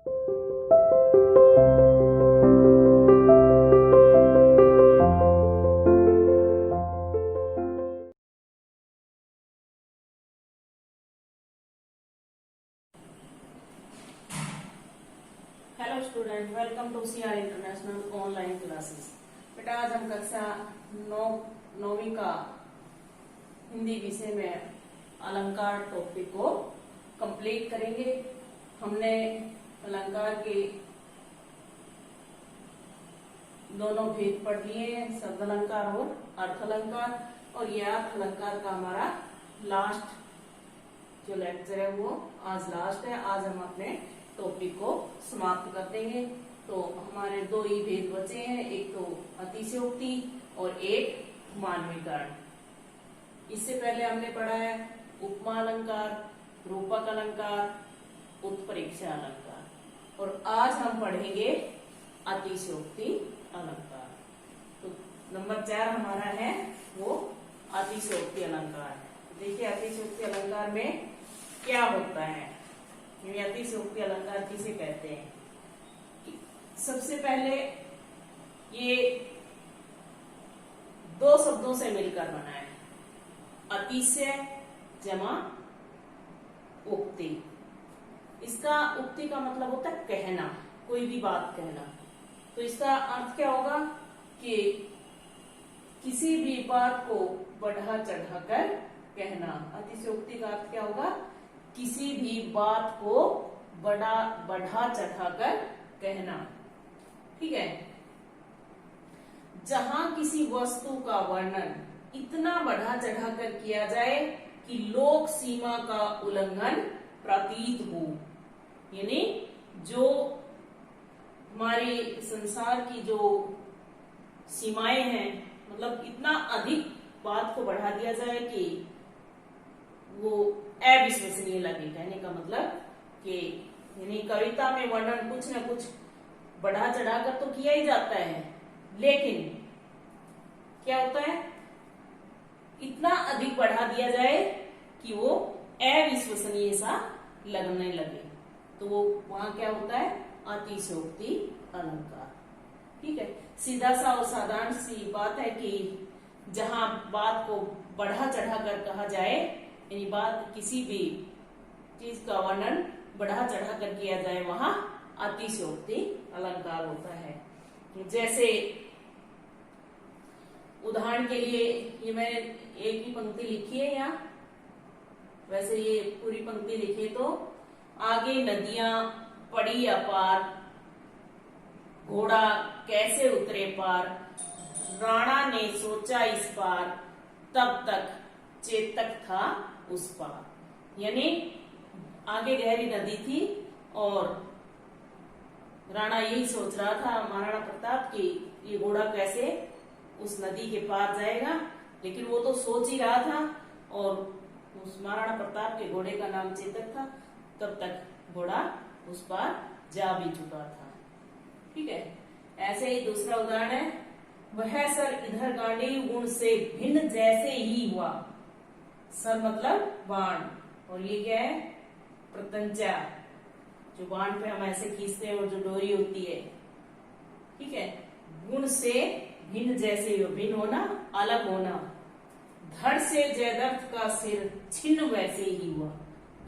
Hello student, welcome to CR international online classes. बेटा आज हम कक्षा 9वीं का हिंदी विषय में अलंकार टॉपिक को कंप्लीट करेंगे। हमने अलंकार के दोनों भेद पढ़ लिए हैं, शब्द अलंकार और अर्थ अलंकार। और यह अर्थ अलंकार का हमारा लास्ट जो लेक्चर है वो आज लास्ट है। आज हम अपने टॉपिक को समाप्त कर देंगे। तो हमारे दो ही भेद बचे हैं, एक तो अतिशयोक्ति और एक मानवीकरण। इससे पहले हमने पढ़ा है उपमा अलंकार, रूपक अलंकार, उत्प्रेक्षा अलंकार और आज हम पढ़ेंगे अतिशयोक्ति अलंकार। तो नंबर 4 हमारा है वो अतिशयोक्ति अलंकार। देखिए अतिशयोक्ति अलंकार में क्या होता है, अतिशयोक्ति अलंकार किसे कहते हैं। सबसे पहले ये दो शब्दों से मिलकर बना है, अतिशय जमा उक्ति। इसका उक्ति का मतलब होता है कहना, कोई भी बात कहना। तो इसका अर्थ क्या होगा कि किसी भी बात को बढ़ा चढ़ाकर कहना। अतिशयोक्ति का अर्थ क्या होगा, किसी भी बात को बढ़ा चढ़ाकर कहना। ठीक है, जहां किसी वस्तु का वर्णन इतना बढ़ा चढ़ाकर किया जाए कि लोक सीमा का उल्लंघन प्रतीत हो, यानी जो हमारे संसार की जो सीमाएं हैं, मतलब इतना अधिक बात को बढ़ा दिया जाए कि वो अविश्वसनीय लगे। कहने का मतलब कि यानी कविता में वर्णन कुछ न कुछ बढ़ा चढ़ाकर तो किया ही जाता है, लेकिन क्या होता है, इतना अधिक बढ़ा दिया जाए कि वो अविश्वसनीय सा लगने लगे। तो वो वहां क्या होता है, अतिशयोक्ति अलंकार। ठीक है, सीधा सा और साधारण सी बात है कि जहां बात को बढ़ा चढ़ाकर कहा जाए, यानी बात किसी भी चीज का वर्णन बढ़ा चढ़ा कर किया जाए, वहां अतिशयोक्ति अलंकार होता है। जैसे उदाहरण के लिए ये मैंने एक ही पंक्ति लिखी है यहाँ, वैसे ये पूरी पंक्ति लिखी तो आगे नदियां पड़ी अपार, घोड़ा कैसे उतरे पार, राणा ने सोचा इस पार, तब तक चेतक था उस पार। यानी आगे गहरी नदी थी और राणा यही सोच रहा था, महाराणा प्रताप, की ये घोड़ा कैसे उस नदी के पार जाएगा, लेकिन वो तो सोच ही रहा था और उस महाराणा प्रताप के घोड़े का नाम चेतक था। तब तक घोड़ा उस पार जा भी चुका था। ठीक है, ऐसे ही दूसरा उदाहरण है, वह सर इधर गांडीव गुण से भिन्न जैसे ही हुआ। सर मतलब बाण, और ये क्या है, प्रत्यंचा, जो बाण पे हम ऐसे खींचते हैं और जो डोरी होती है। ठीक है, गुण से भिन्न जैसे ही हो, भिन्न होना, अलग होना। धड़ से जयद्रथ का सिर छिन्न वैसे ही हुआ,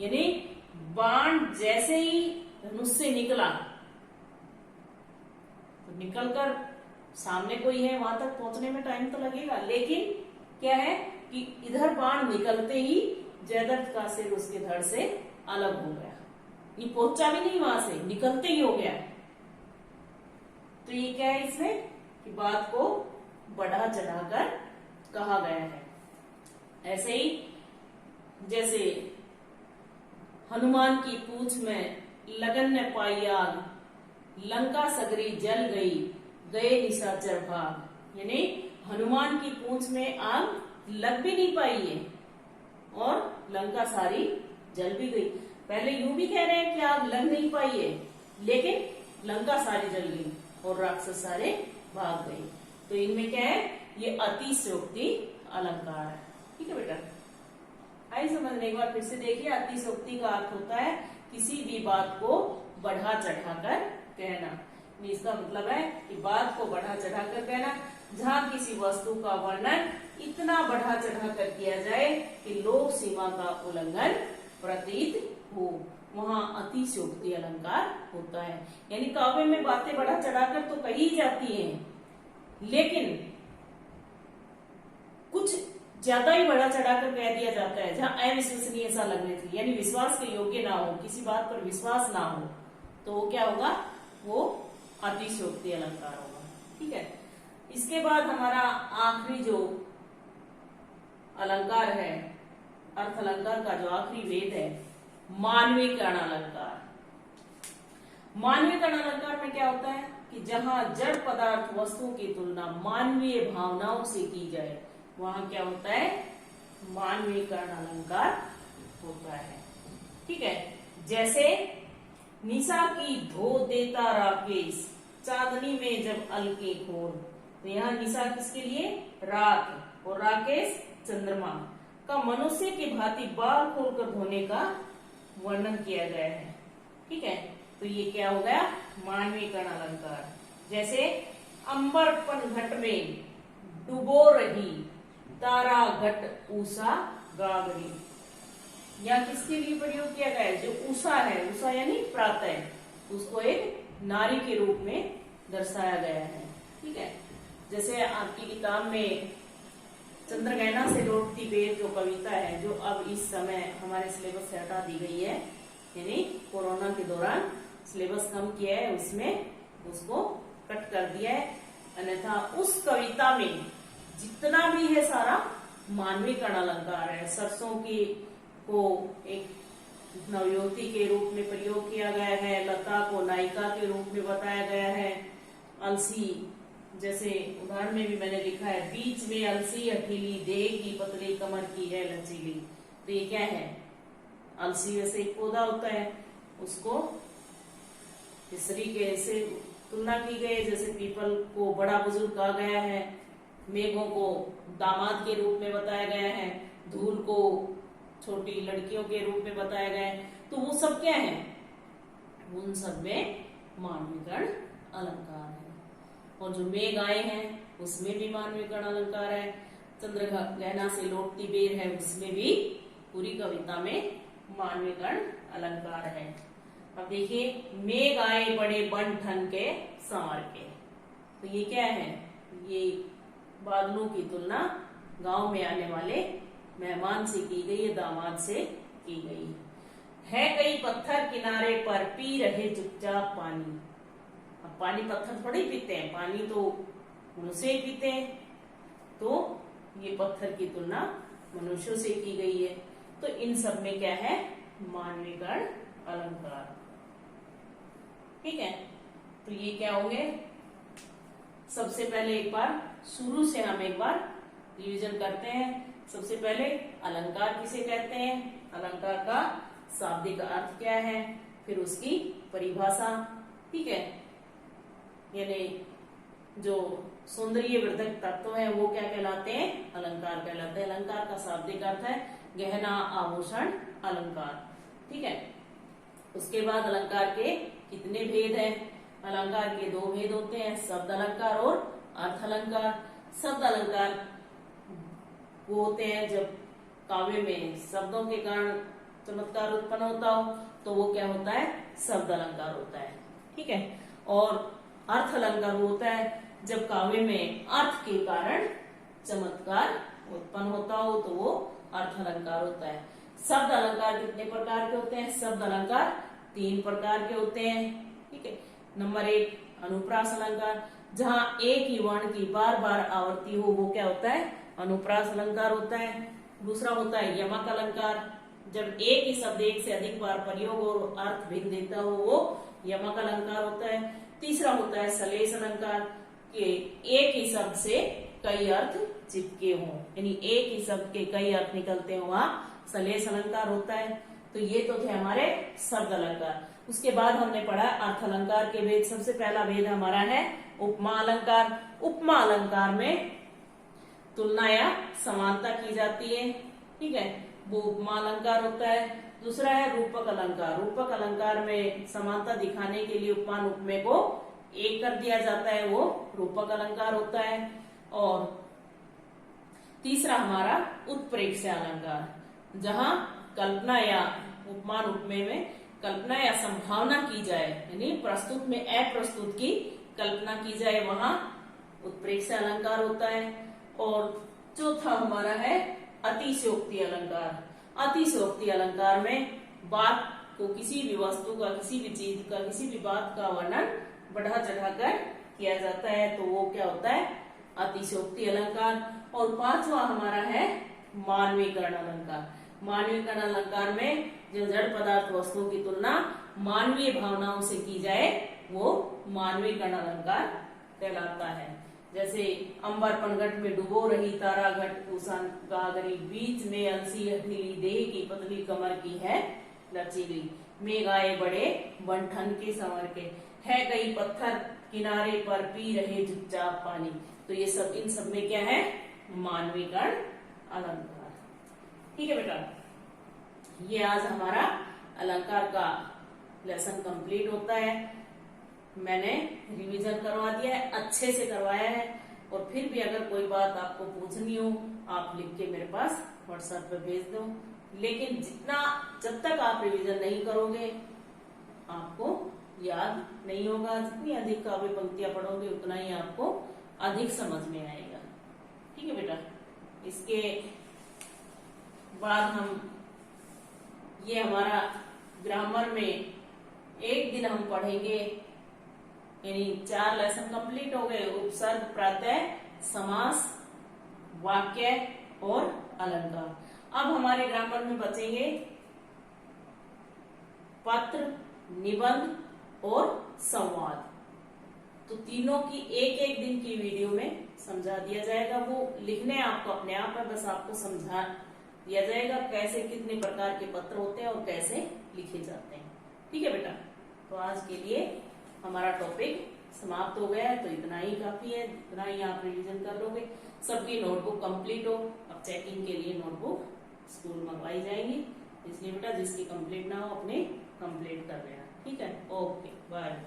यानी बाण जैसे ही धनुष से निकला तो निकलकर सामने कोई है, वहां तक पहुंचने में टाइम तो लगेगा, लेकिन क्या है कि इधर बाण निकलते ही जयद्रथ का सिर उसके धड़ से अलग हो गया। ये पहुंचा भी नहीं वहां से, निकलते ही हो गया। तो ये क्या है इसमें कि बात को बढ़ा चढ़ाकर कहा गया है। ऐसे ही जैसे हनुमान की पूंछ में लगन ने पाई आग, लंका सगरी जल गई, गए निशाचर भाग। यानी हनुमान की पूंछ में आग लग भी नहीं पाई है और लंका सारी जल भी गई। पहले यूं भी कह रहे हैं कि आग लग नहीं पाई है, लेकिन लंका सारी जल गई और राक्षस सारे भाग गए। तो इनमें क्या है, ये अतिशयोक्ति अलंकार है। ठीक है बेटा, आइए समझने एक बार फिर से देखिए। अतिशयोक्ति का अर्थ होता है किसी भी बात को बढ़ा चढ़ाकर कहना। इसका मतलब है कि बात को बढ़ा चढ़ाकर कहना। जहाँ किसी वस्तु का वर्णन इतना बढ़ा चढ़ाकर किया जाए कि लोक सीमा का उल्लंघन प्रतीत हो, वहां अतिशयोक्ति अलंकार होता है। यानी काव्य में बातें बढ़ा चढ़ाकर तो कही जाती हैं, लेकिन कुछ ज्यादा ही बढ़ा चढ़ाकर कह दिया जाता है जहां अविश्वसनीयता लगने थी, यानी विश्वास के योग्य ना हो, किसी बात पर विश्वास ना हो, तो वो क्या होगा, वो अतिशयोक्ति अलंकार होगा। ठीक है, इसके बाद हमारा आखिरी जो अलंकार है, अर्थ अलंकार का जो आखिरी वेद है, मानवीकरण अलंकार। मानवीकरण अलंकार में क्या होता है कि जहां जड़ पदार्थ वस्तुओं की तुलना मानवीय भावनाओं से की जाए, वहां क्या होता है, मानवीकरण अलंकार होता है। ठीक है, जैसे निशा की धो देता राकेश, चांदनी में जब अलके खोर, तो यहाँ निशा किसके लिए, रात, और राकेश चंद्रमा का मनुष्य की भांति बाल खोलकर धोने का वर्णन किया गया है। ठीक है, तो ये क्या हो गया, मानवीकरण अलंकार। जैसे अंबरपन घट में डुबो रही तारा घट उषा गागरी, यहाँ किसके लिए प्रयोग किया गया है, जो उषा है, उषा यानी प्रातः, उसको एक नारी के रूप में दर्शाया गया है। ठीक है, जैसे आपकी किताब में चंद्रगहना से लौटती बेर जो कविता है, जो अब इस समय हमारे सिलेबस से हटा दी गई है, यानी कोरोना के दौरान सिलेबस कम किया है, उसमें उसको कट कर दिया है, अन्यथा उस कविता में जितना भी है सारा मानवीकरण अलंकार है। सरसों की को एक नवयुवती के रूप में प्रयोग किया गया है, लता को नायिका के रूप में बताया गया है, अलसी, जैसे उदाहरण में भी मैंने लिखा है, बीच में अलसी हठीली देगी पतली कमर की है लचीली, तो ये क्या है, अलसी वैसे एक पौधा होता है, उसको इस तरीके से तुलना की गई, जैसे पीपल को बड़ा बुजुर्ग कहा गया है, मेघों को दामाद के रूप में बताया गया है, धूल को छोटी लड़कियों के रूप में बताया गया है, तो वो सब क्या है, उन सब में मानवीकरण अलंकार है। और जो मेघ आए हैं उसमें भी मानवीकरण अलंकार है, चंद्रगहना से लौटती बेर है उसमें भी पूरी कविता में मानवीकरण अलंकार है। अब देखिए, मेघ आए बड़े बन ठन के संवर के, तो ये क्या है, ये बादलों की तुलना गांव में आने वाले मेहमान से की गई है, दामाद से की गई है। कई पत्थर किनारे पर पी रहे चुपचाप पानी, अब पानी पत्थर थोड़ी पीते हैं, पानी तो मनुष्य ही पीते हैं, तो ये पत्थर की तुलना मनुष्यों से की गई है। तो इन सब में क्या है, मानवीकरण अलंकार। ठीक है, तो ये क्या होंगे, सबसे पहले एक बार शुरू से हम एक बार रिवीजन करते हैं। सबसे पहले अलंकार किसे कहते हैं, अलंकार का शाब्दिक अर्थ क्या है, फिर उसकी परिभाषा। ठीक है, यानी जो सौंदर्य वर्धक तत्व है वो क्या कहलाते हैं, अलंकार कहलाते हैं। अलंकार का शाब्दिक अर्थ है गहना आभूषण अलंकार। ठीक है, उसके बाद अलंकार के कितने भेद हैं, अलंकार के दो भेद होते हैं, शब्द अलंकार और अर्थ अलंकार। शब्द अलंकार वो होते हैं जब काव्य में शब्दों के कारण चमत्कार उत्पन्न होता हो, तो वो क्या होता है, शब्द अलंकार होता है। ठीक है, और अर्थ अलंकार वो होता है जब काव्य में अर्थ के कारण चमत्कार उत्पन्न होता हो, तो वो अर्थ अलंकार होता है। शब्द अलंकार कितने प्रकार के होते हैं, शब्द अलंकार 3 प्रकार के होते हैं। ठीक है, नंबर 1 अनुप्रास अलंकार, जहां एक ही वर्ण की बार बार आवृत्ति हो, वो क्या होता है, अनुप्रास अलंकार होता है। दूसरा होता है यमक अलंकार, जब एक ही शब्द एक से अधिक बार प्रयोग और अर्थ भिन्न देता हो, वो यमक अलंकार होता है। तीसरा होता है सलेश अलंकार, कि एक ही शब्द से कई अर्थ चिपके हों, यानी एक ही शब्द के कई अर्थ निकलते हो, वहां सलेश अलंकार होता है। तो ये तो थे हमारे शब्द अलंकार। उसके बाद हमने पढ़ा अर्थ अलंकार के भेद। सबसे पहला भेद हमारा है उपमा अलंकार। उपमा अलंकार में तुलना या समानता की जाती है। ठीक है, वो उपमा अलंकार होता है। दूसरा है रूपक अलंकार। रूपक अलंकार में समानता दिखाने के लिए उपमान उपमेय को एक कर दिया जाता है, वो रूपक अलंकार होता है। और तीसरा हमारा उत्प्रेक्ष्य अलंकार, जहां कल्पना या उपमान उपमेय में कल्पना या संभावना की जाए, यानी प्रस्तुत में अप्रस्तुत की कल्पना की जाए, वहां उत्प्रेक्ष्य अलंकार होता है। और चौथा हमारा है अतिशयोक्ति अलंकार। अतिशयोक्ति अलंकार में बात को, किसी भी वस्तु का, किसी भी चीज का, किसी भी बात का वर्णन बढ़ा चढ़ाकर किया जाता है, तो वो क्या होता है, अतिशयोक्ति अलंकार। और पांचवा हमारा है मानवीकरण अलंकार। मानवीकरण अलंकार में जो जड़ पदार्थ वस्तुओं की तुलना मानवीय भावनाओं से की जाए, वो मानवीकरण अलंकार कहलाता है। जैसे अंबर पनघट में डुबो रही तारा घट कुसन गागरी, बीच में अलसी हथेली, देह की पतली कमर की है लचीली, मेघ आए बड़े बंठन के संवर के, है कई पत्थर किनारे पर पी रहे चुपचाप पानी। तो ये सब, इन सब में क्या है, मानवीकरण अलंकार। ठीक है बेटा, ये आज हमारा अलंकार का लेसन कंप्लीट होता है। मैंने रिवीजन करवा दिया है, अच्छे से करवाया है। और फिर भी अगर कोई बात आपको पूछनी हो, आप लिख के मेरे पास व्हाट्सएप पे भेज दो। लेकिन जब तक आप रिवीजन नहीं करोगे, आपको याद नहीं होगा। जितनी अधिक काव्य पंक्तियां पढ़ोगे, उतना ही आपको अधिक समझ में आएगा। ठीक है बेटा, इसके बाद ये हमारा ग्रामर में एक दिन हम पढ़ेंगे, यानी 4 लेसन कंप्लीट हो गए। उपसर्ग, प्रत्यय, समास, वाक्य और अलंकार। अब हमारे ग्रामर में बचेंगे पत्र, निबंध और संवाद। तो तीनों की एक एक दिन की वीडियो में समझा दिया जाएगा। वो लिखने आपको अपने आप है, बस आपको समझा दिया जाएगा कैसे, कितने प्रकार के पत्र होते हैं और कैसे लिखे जाते हैं। ठीक है बेटा, तो आज के लिए हमारा टॉपिक समाप्त हो गया है। तो इतना ही काफी है, इतना ही आप रिवीजन कर लोगे। सबकी नोटबुक कंप्लीट हो, अब चेकिंग के लिए नोटबुक स्कूल मंगवाई जाएगी, इसलिए बेटा जिसकी कंप्लीट ना हो अपने कंप्लीट कर लेना। ठीक है, ओके बाय।